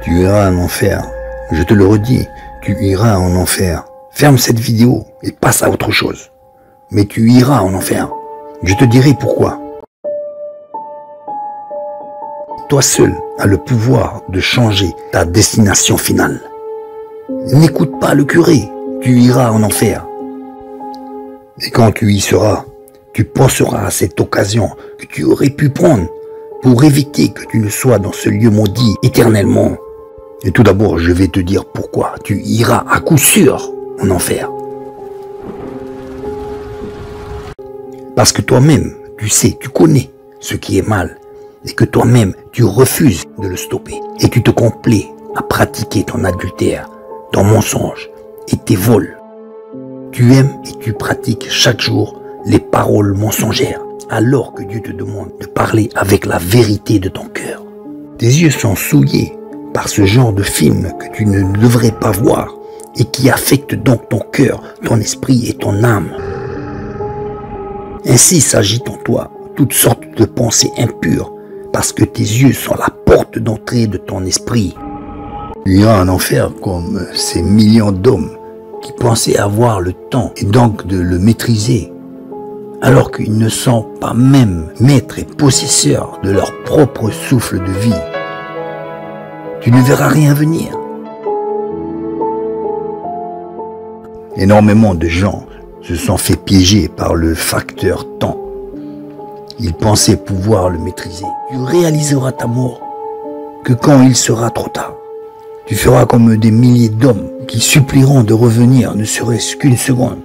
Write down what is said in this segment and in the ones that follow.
Tu iras en enfer. Je te le redis, tu iras en enfer. Ferme cette vidéo et passe à autre chose. Mais tu iras en enfer. Je te dirai pourquoi. Toi seul as le pouvoir de changer ta destination finale. N'écoute pas le curé, tu iras en enfer. Et quand tu y seras, tu penseras à cette occasion que tu aurais pu prendre pour éviter que tu ne sois dans ce lieu maudit éternellement. Et tout d'abord, je vais te dire pourquoi tu iras à coup sûr en enfer. Parce que toi-même, tu sais, tu connais ce qui est mal et que toi-même, tu refuses de le stopper et tu te complais à pratiquer ton adultère, ton mensonge et tes vols. Tu aimes et tu pratiques chaque jour les paroles mensongères alors que Dieu te demande de parler avec la vérité de ton cœur. Tes yeux sont souillés par ce genre de film que tu ne devrais pas voir et qui affecte donc ton cœur, ton esprit et ton âme. Ainsi s'agit en toi toutes sortes de pensées impures parce que tes yeux sont la porte d'entrée de ton esprit. Tu iras en enfer comme ces millions d'hommes qui pensaient avoir le temps et donc de le maîtriser, alors qu'ils ne sont pas même maîtres et possesseurs de leur propre souffle de vie. Tu ne verras rien venir. Énormément de gens se sont fait piéger par le facteur temps. Ils pensaient pouvoir le maîtriser. Tu réaliseras ta mort que quand il sera trop tard. Tu feras comme des milliers d'hommes qui supplieront de revenir ne serait-ce qu'une seconde,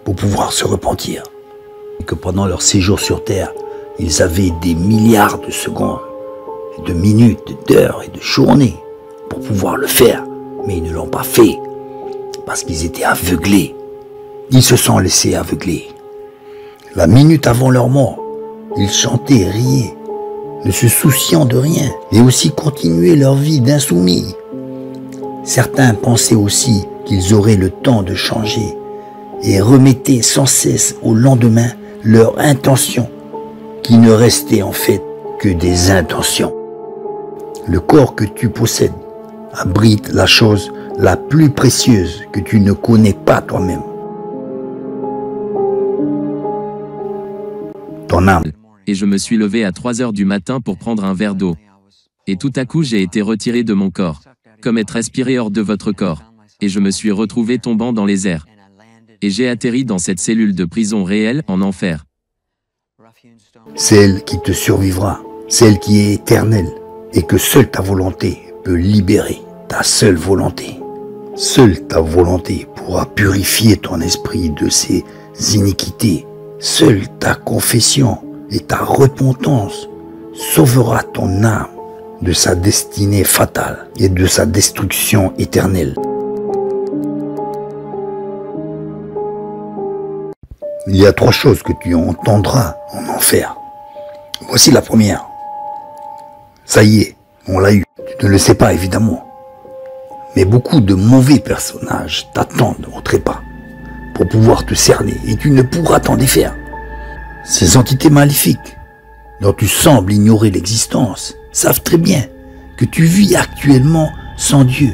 pour pouvoir se repentir. Et que pendant leur séjour sur Terre, ils avaient des milliards de secondes, de minutes, d'heures et de journées pour pouvoir le faire. Mais ils ne l'ont pas fait parce qu'ils étaient aveuglés. Ils se sont laissés aveugler. La minute avant leur mort, ils chantaient, riaient, ne se souciant de rien, et aussi continuaient leur vie d'insoumis. Certains pensaient aussi qu'ils auraient le temps de changer et remettaient sans cesse au lendemain leur intention, qui ne restait en fait que des intentions. Le corps que tu possèdes abrite la chose la plus précieuse que tu ne connais pas toi-même. Ton âme. Et je me suis levé à 3 heures du matin pour prendre un verre d'eau. Et tout à coup j'ai été retiré de mon corps, comme être aspiré hors de votre corps. Et je me suis retrouvé tombant dans les airs. Et j'ai atterri dans cette cellule de prison réelle en enfer. Celle qui te survivra, celle qui est éternelle, et que seule ta volonté peut libérer, ta seule volonté. Seule ta volonté pourra purifier ton esprit de ses iniquités. Seule ta confession et ta repentance sauvera ton âme de sa destinée fatale et de sa destruction éternelle. Il y a 3 choses que tu entendras en enfer. Voici la première. Ça y est, on l'a eu. Tu ne le sais pas évidemment. Mais beaucoup de mauvais personnages t'attendent au trépas pour pouvoir te cerner et tu ne pourras t'en défaire. Ces entités maléfiques dont tu sembles ignorer l'existence savent très bien que tu vis actuellement sans Dieu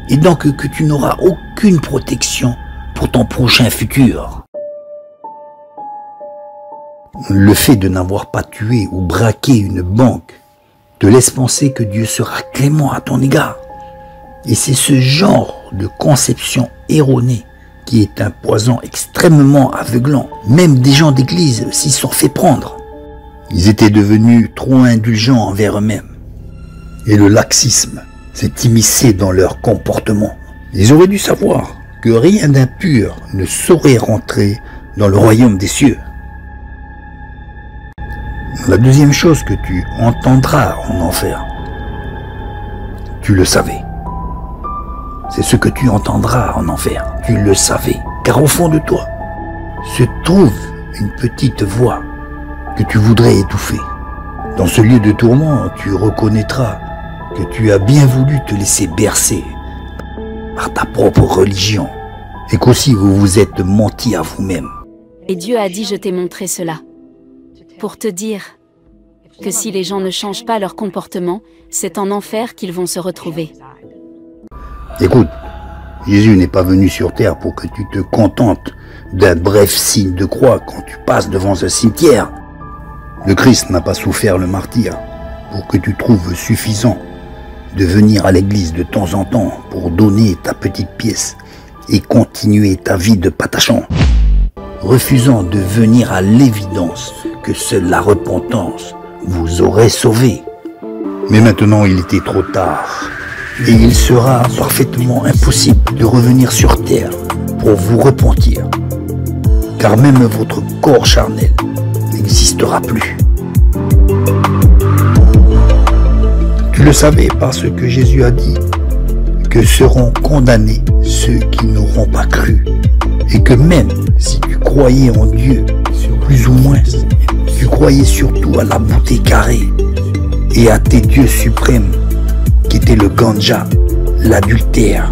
et donc que tu n'auras aucune protection pour ton prochain futur. Le fait de n'avoir pas tué ou braqué une banque te laisse penser que Dieu sera clément à ton égard. Et c'est ce genre de conception erronée qui est un poison extrêmement aveuglant. Même des gens d'église s'y sont fait prendre. Ils étaient devenus trop indulgents envers eux-mêmes. Et le laxisme s'est immiscé dans leur comportement. Ils auraient dû savoir que rien d'impur ne saurait rentrer dans le royaume des cieux. La deuxième chose que tu entendras en enfer, tu le savais. C'est ce que tu entendras en enfer. Tu le savais. Car au fond de toi se trouve une petite voix que tu voudrais étouffer. Dans ce lieu de tourment, tu reconnaîtras que tu as bien voulu te laisser bercer par ta propre religion et qu'aussi vous vous êtes menti à vous-même. Et Dieu a dit, je t'ai montré cela, pour te dire, que si les gens ne changent pas leur comportement, c'est en enfer qu'ils vont se retrouver. Écoute, Jésus n'est pas venu sur terre pour que tu te contentes d'un bref signe de croix quand tu passes devant un cimetière. Le Christ n'a pas souffert le martyre pour que tu trouves suffisant de venir à l'église de temps en temps pour donner ta petite pièce et continuer ta vie de patachon, refusant de venir à l'évidence que seule la repentance vous aurait sauvé. Mais maintenant il était trop tard et il sera parfaitement impossible de revenir sur terre pour vous repentir, car même votre corps charnel n'existera plus. Tu le savais parce que Jésus a dit que seront condamnés ceux qui n'auront pas cru, et que même si tu croyais en Dieu, plus ou moins, tu croyais surtout à la beauté carrée et à tes dieux suprêmes qui étaient le ganja, l'adultère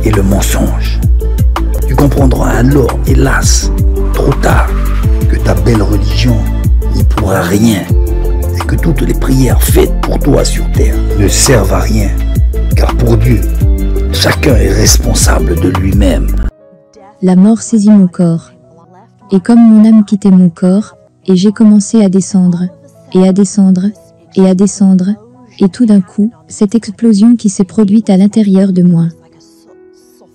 et le mensonge. Tu comprendras alors, hélas, trop tard, que ta belle religion n'y pourra rien et que toutes les prières faites pour toi sur terre ne servent à rien, car pour Dieu, chacun est responsable de lui-même. La mort saisit mon corps. Et comme mon âme quittait mon corps, et j'ai commencé à descendre, et à descendre, et à descendre, et tout d'un coup, cette explosion qui s'est produite à l'intérieur de moi.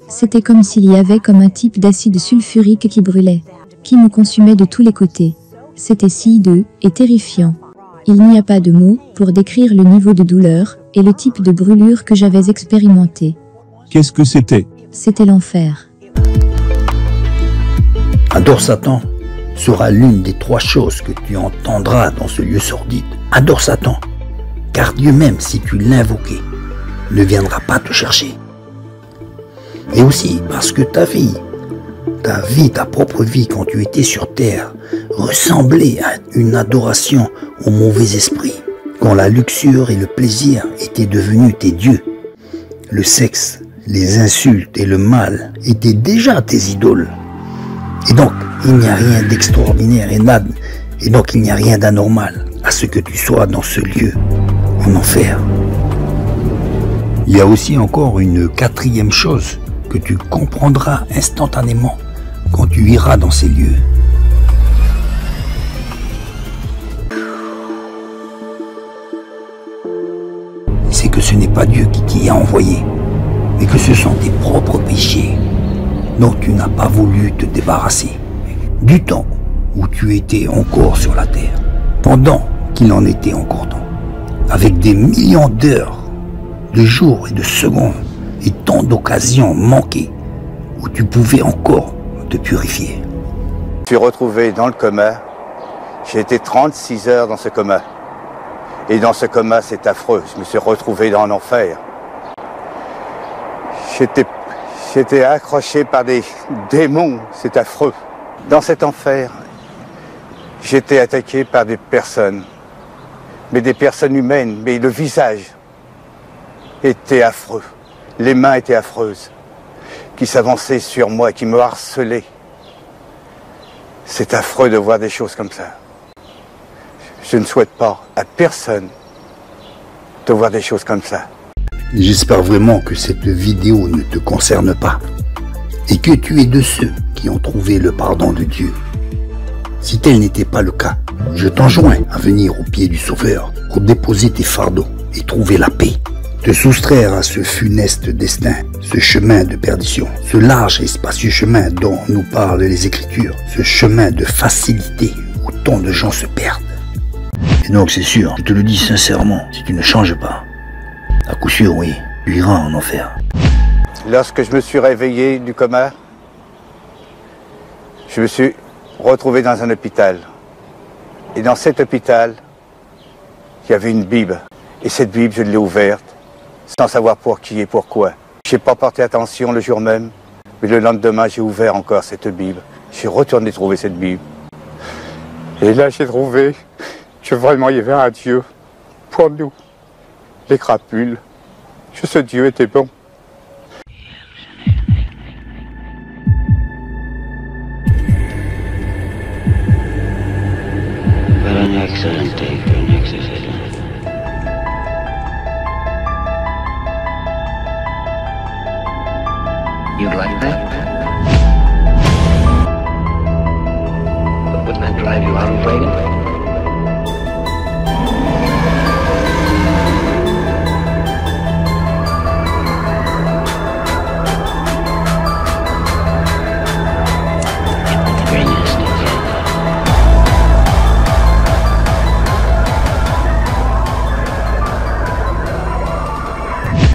C'était comme s'il y avait comme un type d'acide sulfurique qui brûlait, qui me consumait de tous les côtés. C'était si hideux et terrifiant. Il n'y a pas de mots pour décrire le niveau de douleur et le type de brûlure que j'avais expérimenté. Qu'est-ce que c'était? C'était l'enfer. Adore Satan sera l'une des 3 choses que tu entendras dans ce lieu sordide. Adore Satan, car Dieu même, si tu l'invoquais, ne viendra pas te chercher. Et aussi parce que ta vie, ta propre vie quand tu étais sur terre, ressemblait à une adoration au mauvais esprit, quand la luxure et le plaisir étaient devenus tes dieux. Le sexe, les insultes et le mal étaient déjà tes idoles. Et donc, il n'y a rien d'extraordinaire et donc il n'y a rien d'anormal à ce que tu sois dans ce lieu, en enfer. Il y a aussi encore une 4e chose que tu comprendras instantanément quand tu iras dans ces lieux. C'est que ce n'est pas Dieu qui t'y a envoyé, mais que ce sont tes propres péchés dont tu n'as pas voulu te débarrasser, du temps où tu étais encore sur la terre, pendant qu'il en était encore temps, avec des millions d'heures, de jours et de secondes, et tant d'occasions manquées où tu pouvais encore te purifier. Je suis retrouvé dans le coma, j'ai été 36 heures dans ce coma, et dans ce coma c'est affreux, je me suis retrouvé dans l'enfer. J'étais accroché par des démons, c'est affreux. Dans cet enfer, j'étais attaqué par des personnes, mais des personnes humaines, mais le visage était affreux. Les mains étaient affreuses, qui s'avançaient sur moi, qui me harcelaient. C'est affreux de voir des choses comme ça. Je ne souhaite pas à personne de voir des choses comme ça. J'espère vraiment que cette vidéo ne te concerne pas et que tu es de ceux qui ont trouvé le pardon de Dieu. Si tel n'était pas le cas, je t'enjoins à venir au pied du Sauveur pour déposer tes fardeaux et trouver la paix. Te soustraire à ce funeste destin, ce chemin de perdition, ce large et spacieux chemin dont nous parlent les Écritures, ce chemin de facilité où tant de gens se perdent. Et donc c'est sûr, je te le dis sincèrement, si tu ne changes pas, à coup sûr, oui, tu iras en enfer. Lorsque je me suis réveillé du coma, je me suis retrouvé dans un hôpital. Et dans cet hôpital, il y avait une Bible. Et cette Bible, je l'ai ouverte, sans savoir pour qui et pourquoi. Je n'ai pas porté attention le jour même, mais le lendemain, j'ai ouvert encore cette Bible. J'ai retourné trouver cette Bible. Et là, j'ai trouvé que vraiment, il y avait un Dieu pour nous. Les crapules, que ce Dieu était bon. What an excellent day for an excellent You'd like that? But wouldn't that drive you out of Reagan?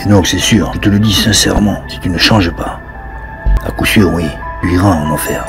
Et donc c'est sûr, je te le dis sincèrement, si tu ne changes pas, à coup sûr oui, tu iras en enfer.